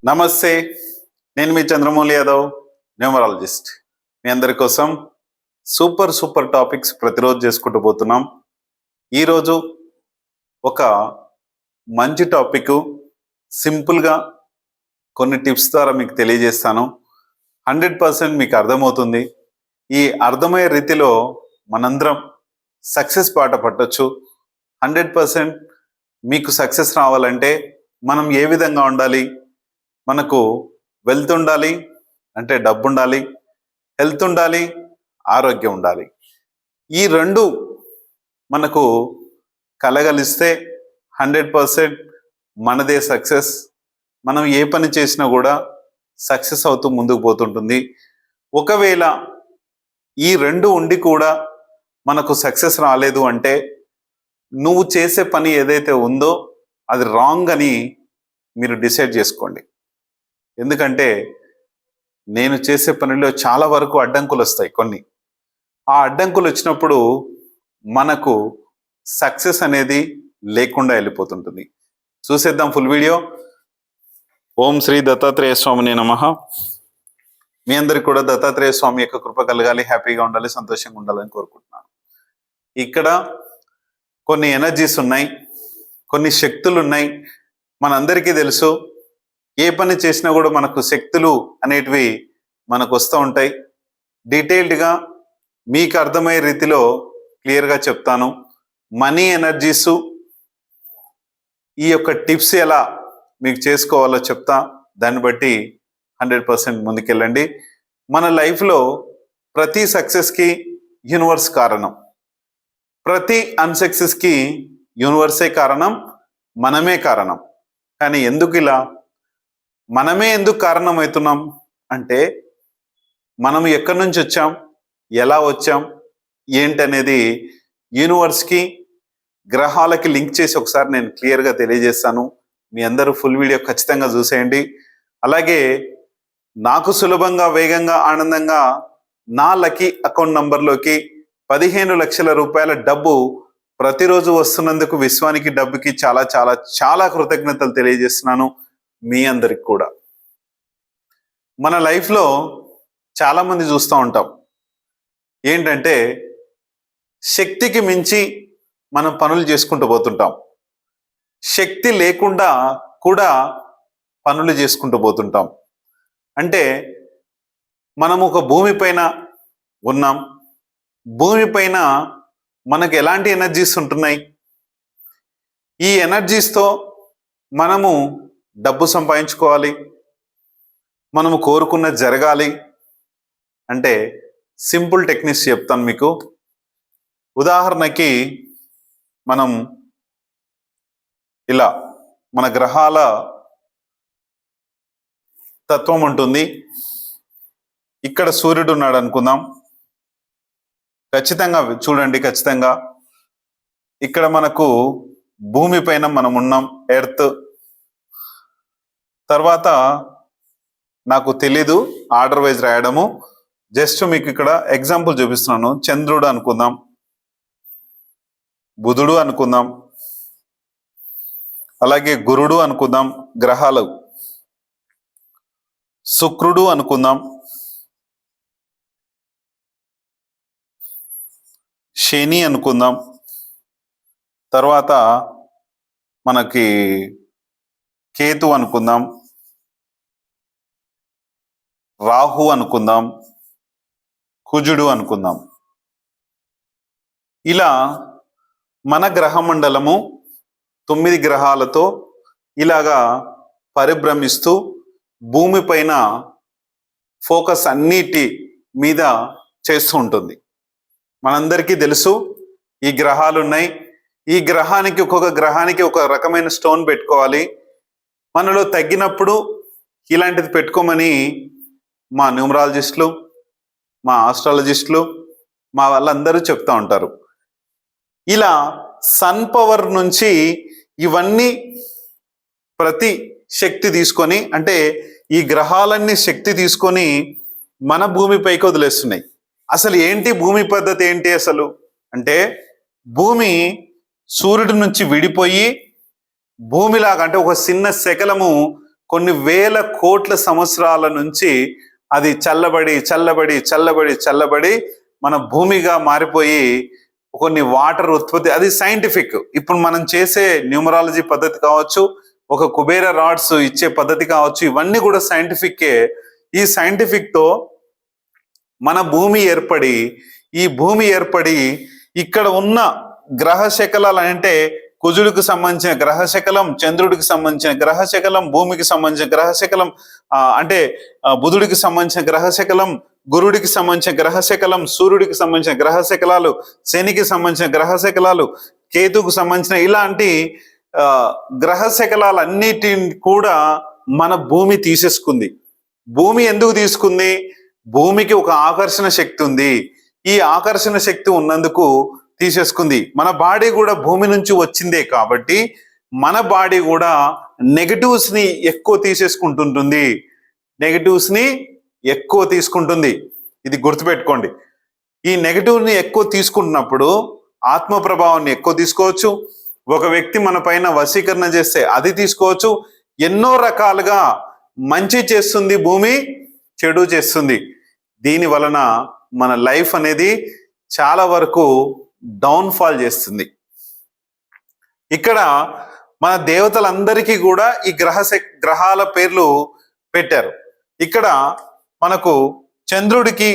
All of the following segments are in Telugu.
నమస్తే, నేను మీ చంద్రమౌళి యాదవ్, న్యూమరాలజిస్ట్. మీ అందరి కోసం సూపర్ టాపిక్స్ ప్రతిరోజు చేసుకుంటూ పోతున్నాం. ఈరోజు ఒక మంచి టాపిక్ సింపుల్గా కొన్ని టిప్స్ ద్వారా మీకు తెలియజేస్తాను. 100% మీకు అర్థమవుతుంది. ఈ అర్థమయ్యే రీతిలో మనందరం సక్సెస్ బాట పట్టొచ్చు. 100% మీకు సక్సెస్ రావాలంటే మనం ఏ విధంగా ఉండాలి? మనకు వెల్త్ ఉండాలి అంటే డబ్బు ఉండాలి, హెల్త్ ఉండాలి, ఆరోగ్యం ఉండాలి. ఈ రెండు మనకు కలగలిస్తే 100% మనదే సక్సెస్. మనం ఏ పని చేసినా కూడా సక్సెస్ అవుతూ ముందుకు పోతుంటుంది. ఒకవేళ ఈ రెండు ఉండి కూడా మనకు సక్సెస్ రాలేదు అంటే నువ్వు చేసే పని ఏదైతే ఉందో అది రాంగ్ అని మీరు డిసైడ్ చేసుకోండి. ఎందుకంటే నేను చేసే పనిలో చాలా వరకు అడ్డంకులు వస్తాయి. ఆ అడ్డంకులు వచ్చినప్పుడు మనకు సక్సెస్ అనేది లేకుండా వెళ్ళిపోతుంటుంది. చూసేద్దాం ఫుల్ వీడియో. ఓం శ్రీ దత్తాత్రేయ స్వామినే నమః. మీ అందరికి కూడా దత్తాత్రేయ స్వామి యొక్క కృప కలగాలి, హ్యాపీగా ఉండాలి, సంతోషంగా ఉండాలని కోరుకుంటున్నాను. ఇక్కడ కొన్ని ఎనర్జీస్ ఉన్నాయి, కొన్ని శక్తులు ఉన్నాయి. మనందరికీ తెలుసు, ఏ పని చేసినా కూడా మనకు శక్తులు అనేటివి మనకు వస్తూ ఉంటాయి. డీటెయిల్డ్గా మీకు అర్థమయ్యే రీతిలో క్లియర్గా చెప్తాను. మనీ ఎనర్జీసు, ఈ యొక్క టిప్స్ ఎలా మీకు చేసుకోవాలో చెప్తా. దాన్ని బట్టి 100% ముందుకెళ్ళండి. మన లైఫ్లో ప్రతి సక్సెస్కి యూనివర్స్ కారణం, ప్రతి అన్సక్సెస్కి యూనివర్సే కారణం, మనమే కారణం. కానీ ఎందుకు ఇలా మనమే ఎందుకు కారణమవుతున్నాం అంటే మనం ఎక్కడి నుంచి వచ్చాం, ఎలా వచ్చాం, ఏంటనేది యూనివర్స్కి, గ్రహాలకి లింక్ చేసి ఒకసారి నేను క్లియర్గా తెలియజేస్తాను. మీ అందరూ ఫుల్ వీడియో ఖచ్చితంగా చూసేయండి. అలాగే నాకు సులభంగా, వేగంగా, ఆనందంగా నా లక్కీ అకౌంట్ నంబర్లోకి 15 లక్షల రూపాయల డబ్బు ప్రతిరోజు వస్తున్నందుకు విశ్వానికి, డబ్బుకి చాలా చాలా చాలా కృతజ్ఞతలు తెలియజేస్తున్నాను. మీ అందరికి కూడా. మన లైఫ్లో చాలామంది చూస్తూ ఉంటాం ఏంటంటే శక్తికి మించి మనం పనులు చేసుకుంటూ పోతుంటాం. శక్తి లేకుండా కూడా పనులు చేసుకుంటూ పోతుంటాం. అంటే మనం ఒక భూమిపైన ఉన్నాం. భూమిపైన మనకు ఎలాంటి ఎనర్జీస్ ఉంటున్నాయి? ఈ ఎనర్జీస్తో మనము డబ్బు సంపాదించుకోవాలి, మనము కోరుకున్నది జరగాలి అంటే సింపుల్ టెక్నిక్స్ చెప్తాను మీకు. ఉదాహరణకి మనం ఇలా మన గ్రహాల తత్వం ఉంటుంది. ఇక్కడ సూర్యుడు ఉన్నాడు అనుకుందాం. ఖచ్చితంగా చూడండి, ఖచ్చితంగా ఇక్కడ మనకు భూమి పైన మనం ఉన్నాం, ఎర్త్. తర్వాత నాకు తెలీదు ఆర్డర్ వైజ్ రాయడము, జస్ట్ మీకు ఇక్కడ ఎగ్జాంపుల్ చూపిస్తున్నాను. చంద్రుడు అనుకుందాం, బుధుడు అనుకుందాం, అలాగే గురుడు అనుకుందాం, గ్రహాలు. శుక్రుడు అనుకుందాం, శని అనుకుందాం, తర్వాత మనకి కేతు అనుకుందాం, రాహు అనుకుందాం, కుజుడు అనుకుందాం. ఇలా మన గ్రహ మండలము 9 గ్రహాలతో ఇలాగా పరిభ్రమిస్తూ భూమి పైన ఫోకస్ అన్నిటి మీద చేస్తూ ఉంటుంది. మనందరికీ తెలుసు ఈ గ్రహాలు ఉన్నాయి. ఈ గ్రహానికి, ఒక్కొక్క గ్రహానికి ఒక రకమైన స్టోన్ పెట్టుకోవాలి. మనలో తగ్గినప్పుడు ఇలాంటిది పెట్టుకోమని మా న్యూమరాలజిస్టులు, మా ఆస్ట్రాలజిస్టులు, మా వాళ్ళందరూ చెప్తూ ఉంటారు. ఇలా సన్ పవర్ నుంచి ఇవన్నీ ప్రతి శక్తి తీసుకొని, అంటే ఈ గ్రహాలన్నీ శక్తి తీసుకొని మన భూమిపైకి వదిలేస్తున్నాయి. అసలు ఏంటి భూమి పద్ధతి ఏంటి అసలు అంటే, భూమి సూర్యుడి నుంచి విడిపోయి భూమిలాగా, అంటే ఒక చిన్న శకలము కొన్ని వేల కోట్ల సంవత్సరాల నుంచి అది చల్లబడి చల్లబడి చల్లబడి చల్లబడి మన భూమిగా మారిపోయి కొన్ని వాటర్ ఉత్పత్తి, అది సైంటిఫిక్. ఇప్పుడు మనం చేసే న్యూమరాలజీ పద్ధతి కావచ్చు, ఒక కుబేర రాడ్స్ ఇచ్చే పద్ధతి కావచ్చు, ఇవన్నీ కూడా సైంటిఫిక్కే. ఈ సైంటిఫిక్ తో మన భూమి ఏర్పడి, ఈ భూమి ఏర్పడి ఇక్కడ ఉన్న గ్రహ శకలాలు అంటే కుజుడికి సంబంధించిన గ్రహ శకలం, చంద్రుడికి సంబంధించిన గ్రహ శకలం, భూమికి సంబంధించిన గ్రహ శకలం, అంటే బుధుడికి సంబంధించిన గ్రహ శకలం, గురుడికి సంబంధించిన గ్రహ శకలం, సూర్యుడికి సంబంధించిన గ్రహ శకలాలు, శనికి సంబంధించిన గ్రహ శకలాలు, కేతుకు సంబంధించిన ఇలాంటి గ్రహ శకలాలన్నిటిని కూడా మన భూమి తీసేసుకుంది. భూమి ఎందుకు తీసుకుంది? భూమికి ఒక ఆకర్షణ శక్తి ఉంది. ఈ ఆకర్షణ శక్తి ఉన్నందుకు తీసేసుకుంది. మన బాడీ కూడా భూమి నుంచి వచ్చిందే కాబట్టి మన బాడీ కూడా నెగటివ్స్ ని ఎక్కువ తీసేసుకుంటుంటుంది, నెగటివ్స్ ని ఎక్కువ తీసుకుంటుంది. ఇది గుర్తుపెట్టుకోండి. ఈ నెగటివ్ ని ఎక్కువ తీసుకుంటున్నప్పుడు ఆత్మ ప్రభావాన్ని ఎక్కువ తీసుకోవచ్చు. ఒక వ్యక్తి మన పైన వశీకరణ చేస్తే అది తీసుకోవచ్చు. ఎన్నో రకాలుగా మంచి చేస్తుంది భూమి, చెడు చేస్తుంది. దీని వలన మన లైఫ్ అనేది చాలా వరకు డౌన్ఫాల్ చేస్తుంది. ఇక్కడ మన దేవతలందరికీ కూడా ఈ గ్రహాల పేర్లు పెట్టారు. ఇక్కడ మనకు చంద్రుడికి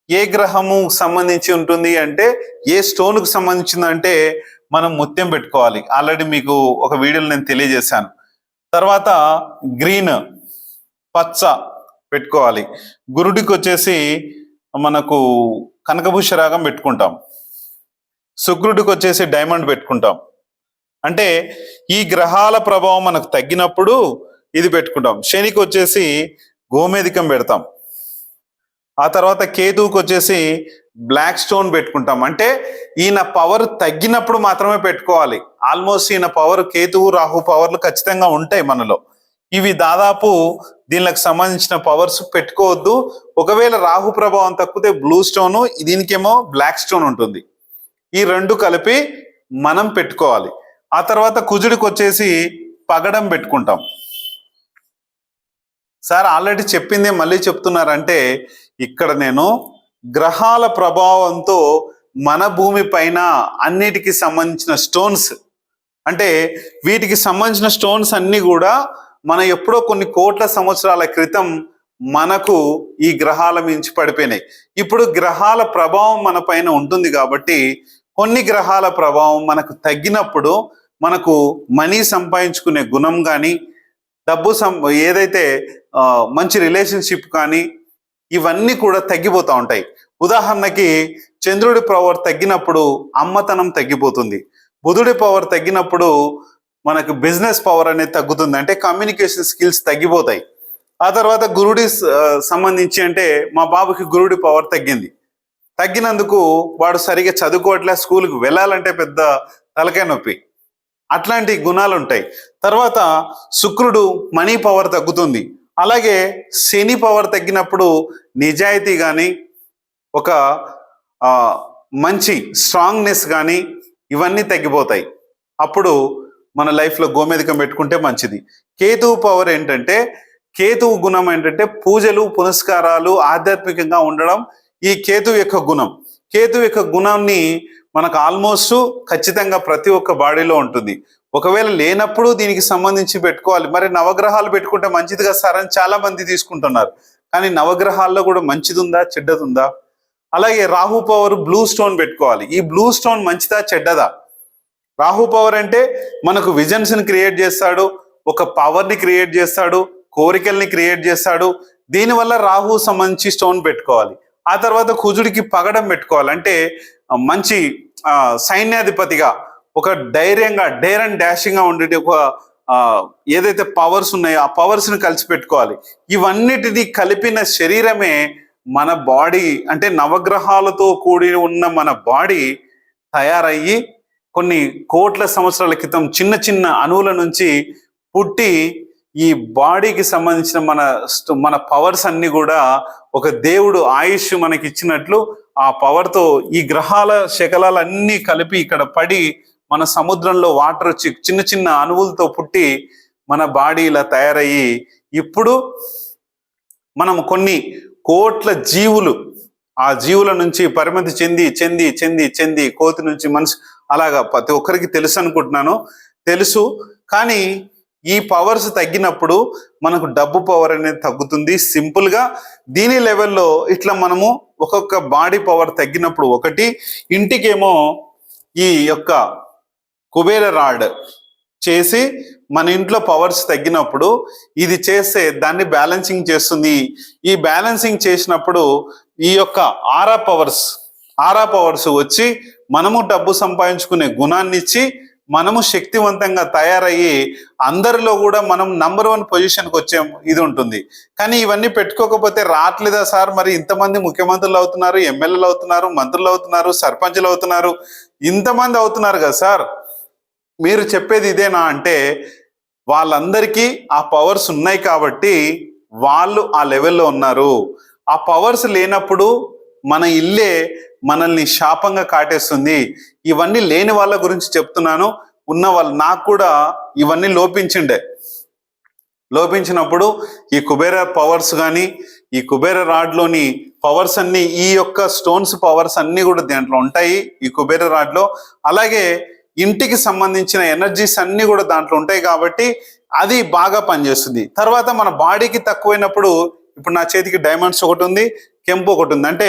ఏ గ్రహము సంబంధించి ఉంటుంది అంటే, ఏ స్టోన్కు సంబంధించిందంటే మనం ముత్యం పెట్టుకోవాలి. ఆల్రెడీ మీకు ఒక వీడియోలో నేను తెలియజేశాను. తర్వాత గ్రీన్, పచ్చ పెట్టుకోవాలి. గురుడికి వచ్చేసి మనకు కనకభూష రాగం పెట్టుకుంటాం. శుక్రుడికి వచ్చేసి డైమండ్ పెట్టుకుంటాం. అంటే ఈ గ్రహాల ప్రభావం మనకు తగ్గినప్పుడు ఇది పెట్టుకుంటాం. శనికి వచ్చేసి గోమేధికం పెడతాం. ఆ తర్వాత కేతువుకి వచ్చేసి బ్లాక్ స్టోన్ పెట్టుకుంటాం. అంటే ఈయన పవర్ తగ్గినప్పుడు మాత్రమే పెట్టుకోవాలి. ఆల్మోస్ట్ ఈయన పవర్, కేతువు రాహు పవర్లు ఖచ్చితంగా ఉంటాయి మనలో. ఇవి దాదాపు దీనికి సంబంధించిన పవర్స్ పెట్టుకోవద్దు. ఒకవేళ రాహు ప్రభావం తగ్గితే బ్లూ స్టోను, దీనికేమో బ్లాక్ స్టోన్ ఉంటుంది. ఈ రెండు కలిపి మనం పెట్టుకోవాలి. ఆ తర్వాత కుజుడికి వచ్చేసి పగడం పెట్టుకుంటాం. సార్ ఆల్రెడీ చెప్పిందే మళ్ళీ చెప్తున్నారంటే, ఇక్కడ నేను గ్రహాల ప్రభావంతో మన భూమి పైన అన్నిటికి సంబంధించిన స్టోన్స్, అంటే వీటికి సంబంధించిన స్టోన్స్ అన్ని కూడా మన ఎప్పుడో కొన్ని కోట్ల సంవత్సరాల క్రితం మనకు ఈ గ్రహాల మించి పడిపోయినాయి. ఇప్పుడు గ్రహాల ప్రభావం మన పైన ఉంటుంది కాబట్టి కొన్ని గ్రహాల ప్రభావం మనకు తగ్గినప్పుడు మనకు మనీ సంపాదించుకునే గుణం కానీ, డబ్బు ఏదైతే మంచి రిలేషన్షిప్ కానీ, ఇవన్నీ కూడా తగ్గిపోతూ ఉంటాయి. ఉదాహరణకి చంద్రుడి పవర్ తగ్గినప్పుడు అమ్మతనం తగ్గిపోతుంది. బుధుడి పవర్ తగ్గినప్పుడు మనకు బిజినెస్ పవర్ అనేది తగ్గుతుంది, అంటే కమ్యూనికేషన్ స్కిల్స్ తగ్గిపోతాయి. ఆ తర్వాత గురుడి సంబంధించి అంటే మా బాబుకి గురుడి పవర్ తగ్గినందుకు వాడు సరిగా చదువుకోవట్లే, స్కూల్కి వెళ్ళాలంటే పెద్ద తలకాయ నొప్పి, అట్లాంటి గుణాలు ఉంటాయి. తర్వాత శుక్రుడు మనీ పవర్ తగ్గుతుంది. అలాగే శని పవర్ తగ్గినప్పుడు నిజాయితీ కానీ, ఒక మంచి స్ట్రాంగ్నెస్ కానీ, ఇవన్నీ తగ్గిపోతాయి. అప్పుడు మన లైఫ్లో గోమేధికం పెట్టుకుంటే మంచిది. కేతువు పవర్ ఏంటంటే, కేతువు గుణం ఏంటంటే పూజలు, పునస్కారాలు, ఆధ్యాత్మికంగా ఉండడం ఈ కేతువు యొక్క గుణం. కేతువు యొక్క గుణాన్ని మనకు ఆల్మోస్ట్ ఖచ్చితంగా ప్రతి ఒక్క బాడీలో ఉంటుంది. ఒకవేళ లేనప్పుడు దీనికి సంబంధించి పెట్టుకోవాలి. మరి నవగ్రహాలు పెట్టుకుంటే మంచిది కదా సార్ అని చాలా మంది తీసుకుంటున్నారు. కానీ నవగ్రహాల్లో కూడా మంచిది ఉందా, చెడ్డది ఉందా? అలాగే రాహు పవర్ బ్లూ స్టోన్ పెట్టుకోవాలి. ఈ బ్లూ స్టోన్ మంచిదా, చెడ్డదా? రాహు పవర్ అంటే మనకు విజన్స్ ని క్రియేట్ చేస్తాడు, ఒక పవర్ ని క్రియేట్ చేస్తాడు, కోరికల్ని క్రియేట్ చేస్తాడు. దీనివల్ల రాహు సంబంధించి స్టోన్ పెట్టుకోవాలి. ఆ తర్వాత కుజుడికి పగడం పెట్టుకోవాలి. అంటే మంచి సైన్యాధిపతిగా, ఒక ధైర్యంగా, డేర్ అండ్ డాషింగ్ గా ఉండే ఒక ఏదైతే పవర్స్ ఉన్నాయో ఆ పవర్స్ ని కలిసి పెట్టుకోవాలి. ఇవన్నిటిని కలిపిన శరీరమే మన బాడీ. అంటే నవగ్రహాలతో కూడి ఉన్న మన బాడీ తయారయ్యి కొన్ని కోట్ల సంవత్సరాల క్రితం చిన్న చిన్న అణువుల నుంచి పుట్టి ఈ బాడీకి సంబంధించిన మన పవర్స్ అన్ని కూడా ఒక దేవుడు ఆయుష్ మనకి ఇచ్చినట్లు ఆ పవర్తో ఈ గ్రహాల శకలాలన్నీ కలిపి ఇక్కడ పడి మన సముద్రంలో వాటర్ వచ్చి చిన్న చిన్న అణువులతో పుట్టి మన బాడీ ఇలా తయారయ్యి ఇప్పుడు మనం కొన్ని కోట్ల జీవులు, ఆ జీవుల నుంచి పరిమితి చెంది చెంది చెంది చెంది కోతి నుంచి మనిషి, అలాగా ప్రతి ఒక్కరికి తెలుసు అనుకుంటున్నాను. తెలుసు, కానీ ఈ పవర్స్ తగ్గినప్పుడు మనకు డబ్బు పవర్ అనేది తగ్గుతుంది. సింపుల్గా దీని లెవెల్లో ఇట్లా మనము ఒక్కొక్క బాడీ పవర్ తగ్గినప్పుడు, ఒకటి ఇంటికేమో ఈ యొక్క కుబేర రాడ్ చేసి మన ఇంట్లో పవర్స్ తగ్గినప్పుడు ఇది చేస్తే దాన్ని బ్యాలెన్సింగ్ చేస్తుంది. ఈ బ్యాలెన్సింగ్ చేసినప్పుడు ఈ యొక్క ఆరా పవర్స్ వచ్చి మనము డబ్బు సంపాదించుకునే గుణాన్ని ఇచ్చి మనము శక్తివంతంగా తయారయ్యి అందరిలో కూడా మనం నంబర్ 1 పొజిషన్కి వచ్చే ఇది ఉంటుంది. కానీ ఇవన్నీ పెట్టుకోకపోతే రావట్లేదా సార్? మరి ఇంతమంది ముఖ్యమంత్రులు అవుతున్నారు, ఎమ్మెల్యేలు అవుతున్నారు, మంత్రులు అవుతున్నారు, సర్పంచులు అవుతున్నారు, ఇంతమంది అవుతున్నారు కదా సార్, మీరు చెప్పేది ఇదేనా అంటే, వాళ్ళందరికీ ఆ పవర్స్ ఉన్నాయి కాబట్టి వాళ్ళు ఆ లెవెల్లో ఉన్నారు. ఆ పవర్స్ లేనప్పుడు మన ఇల్లే మనల్ని శాపంగా కాటేస్తుంది. ఇవన్నీ లేని వాళ్ళ గురించి చెప్తున్నాను. ఉన్న వాళ్ళు, నాకు కూడా ఇవన్నీ లోపించినప్పుడు ఈ కుబేర పవర్స్ కానీ, ఈ కుబేర రాడ్లోని పవర్స్ అన్ని, ఈ యొక్క స్టోన్స్ పవర్స్ అన్ని కూడా దాంట్లో ఉంటాయి ఈ కుబేర రాడ్లో. అలాగే ఇంటికి సంబంధించిన ఎనర్జీస్ అన్ని కూడా దాంట్లో ఉంటాయి కాబట్టి అది బాగా పనిచేస్తుంది. తర్వాత మన బాడీకి తక్కువైనప్పుడు, ఇప్పుడు నా చేతికి డైమండ్స్ ఒకటి ఉంది, కెంపు ఒకటి ఉంది, అంటే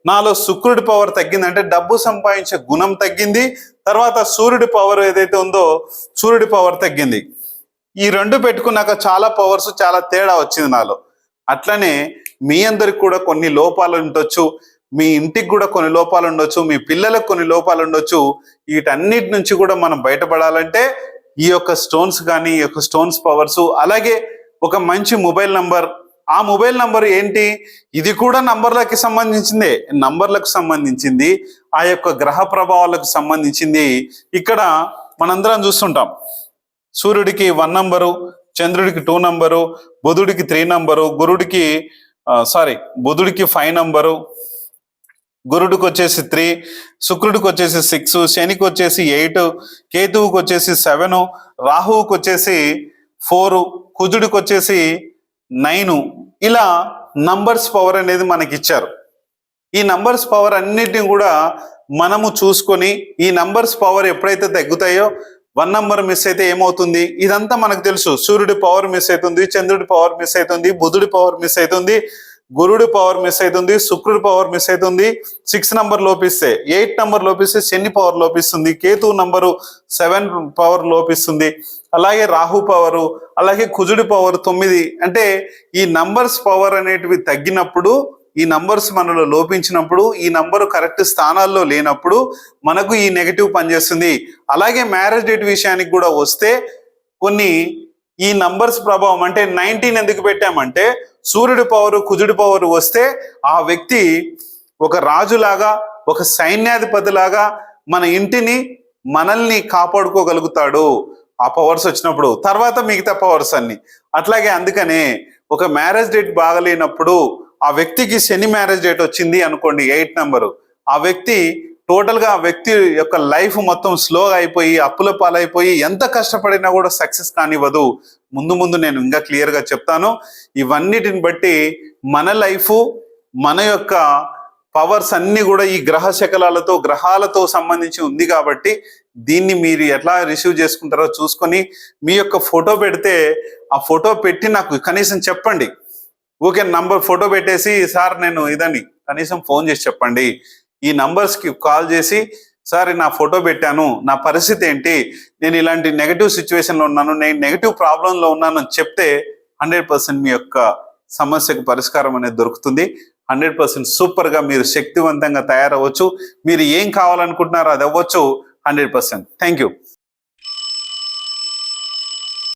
నాలో శుక్రుడి పవర్ తగ్గింది, అంటే డబ్బు సంపాదించే గుణం తగ్గింది. తర్వాత సూర్యుడి పవర్ ఏదైతే ఉందో సూర్యుడి పవర్ తగ్గింది. ఈ రెండు పెట్టుకున్నాక చాలా పవర్స్, చాలా తేడా వచ్చింది నాలో. అట్లనే మీ అందరికి కూడా కొన్ని లోపాలు ఉండొచ్చు, మీ ఇంటికి కూడా కొన్ని లోపాలు ఉండొచ్చు, మీ పిల్లలకు కొన్ని లోపాలు ఉండొచ్చు. వీటన్నిటి నుంచి కూడా మనం బయటపడాలంటే ఈ యొక్క స్టోన్స్ కానీ, ఈ యొక్క స్టోన్స్ పవర్స్, అలాగే ఒక మంచి మొబైల్ నంబర్. ఆ మొబైల్ నంబర్ ఏంటి? ఇది కూడా నంబర్లకు సంబంధించింది, ఆ యొక్క గ్రహ ప్రభావాలకు సంబంధించింది. ఇక్కడ మనందరం చూస్తుంటాం, సూర్యుడికి 1 నంబరు, చంద్రుడికి 2 నంబరు, బుధుడికి 3 నంబరు, బుధుడికి 5 నంబరు, గురుడికి వచ్చేసి 3, శుక్రుడికి వచ్చేసి 6, శనికి వచ్చేసి 8, కేతువుకి వచ్చేసి 7, రాహువుకి వచ్చేసి 4, కుజుడికి వచ్చేసి 9. ఇలా నంబర్స్ పవర్ అనేది మనకి ఇచ్చారు. ఈ నంబర్స్ పవర్ అన్నిటిని కూడా మనము చూసుకొని, ఈ నంబర్స్ పవర్ ఎప్పుడైతే తగ్గుతాయో, 1 నంబర్ మిస్ అయితే ఏమవుతుంది, ఇదంతా మనకు తెలుసు. సూర్యుడి పవర్ మిస్ అవుతుంది, చంద్రుడి పవర్ మిస్ అవుతుంది, బుధుడి పవర్ మిస్ అవుతుంది, గురుడి పవర్ మిస్ అవుతుంది, శుక్రుడి పవర్ మిస్ అవుతుంది. 6 నంబర్ లోపిస్తే, 8 నంబర్ లోపిస్తే శని పవర్ లోపిస్తుంది, కేతు నంబరు 7 పవర్ లోపిస్తుంది, అలాగే రాహు పవరు, అలాగే కుజుడి పవర్ 9. అంటే ఈ నంబర్స్ పవర్ అనేటివి తగ్గినప్పుడు, ఈ నంబర్స్ మనలో లోపించినప్పుడు, ఈ నంబరు కరెక్ట్ స్థానాల్లో లేనప్పుడు మనకు ఈ నెగటివ్ పనిచేస్తుంది. అలాగే మ్యారేజ్ డేట్ విషయానికి కూడా వస్తే, కొన్ని ఈ నంబర్స్ ప్రభావం, అంటే 19 ఎందుకు పెట్టామంటే, సూర్యుడి పవరు కుజుడి పవరు వస్తే ఆ వ్యక్తి ఒక రాజులాగా, ఒక సైన్యాధిపతిలాగా మన ఇంటిని, మనల్ని కాపాడుకోగలుగుతాడు ఆ పవర్స్ వచ్చినప్పుడు. తర్వాత మిగతా పవర్స్ అన్ని అట్లాగే. అందుకనే ఒక మ్యారేజ్ డేట్ బాగలేనప్పుడు, ఆ వ్యక్తికి శని మ్యారేజ్ డేట్ వచ్చింది అనుకోండి, 8 నంబరు, ఆ వ్యక్తి టోటల్గా, ఆ వ్యక్తి యొక్క లైఫ్ మొత్తం స్లోగా అయిపోయి, అప్పుల పాలైపోయి, ఎంత కష్టపడినా కూడా సక్సెస్ కానివ్వదు. ముందు నేను ఇంకా క్లియర్గా చెప్తాను. ఇవన్నిటిని బట్టి మన లైఫ్, మన యొక్క పవర్స్ అన్ని కూడా ఈ గ్రహ శకలాలతో, గ్రహాలతో సంబంధించి ఉంది కాబట్టి దీన్ని మీరు ఎట్లా రిసీవ్ చేసుకుంటారో చూసుకొని, మీ యొక్క ఫోటో పెడితే, ఆ ఫోటో పెట్టి నాకు కనీసం చెప్పండి. ఓకే, ఫోటో పెట్టేసి సార్ నేను ఇదని కనీసం ఫోన్ చేసి చెప్పండి. ఈ నంబర్స్కి కాల్ చేసి, సార్ నా ఫోటో పెట్టాను, నా పరిస్థితి ఏంటి, నేను ఇలాంటి నెగటివ్ సిచ్యువేషన్లో ఉన్నాను, నేను నెగటివ్ ప్రాబ్లంలో ఉన్నాను అని చెప్తే 100% మీ యొక్క సమస్యకు పరిష్కారం అనేది దొరుకుతుంది. 100% సూపర్గా మీరు శక్తివంతంగా తయారవ్వచ్చు. మీరు ఏం కావాలనుకుంటున్నారో అది అవ్వచ్చు 100%. Thank you.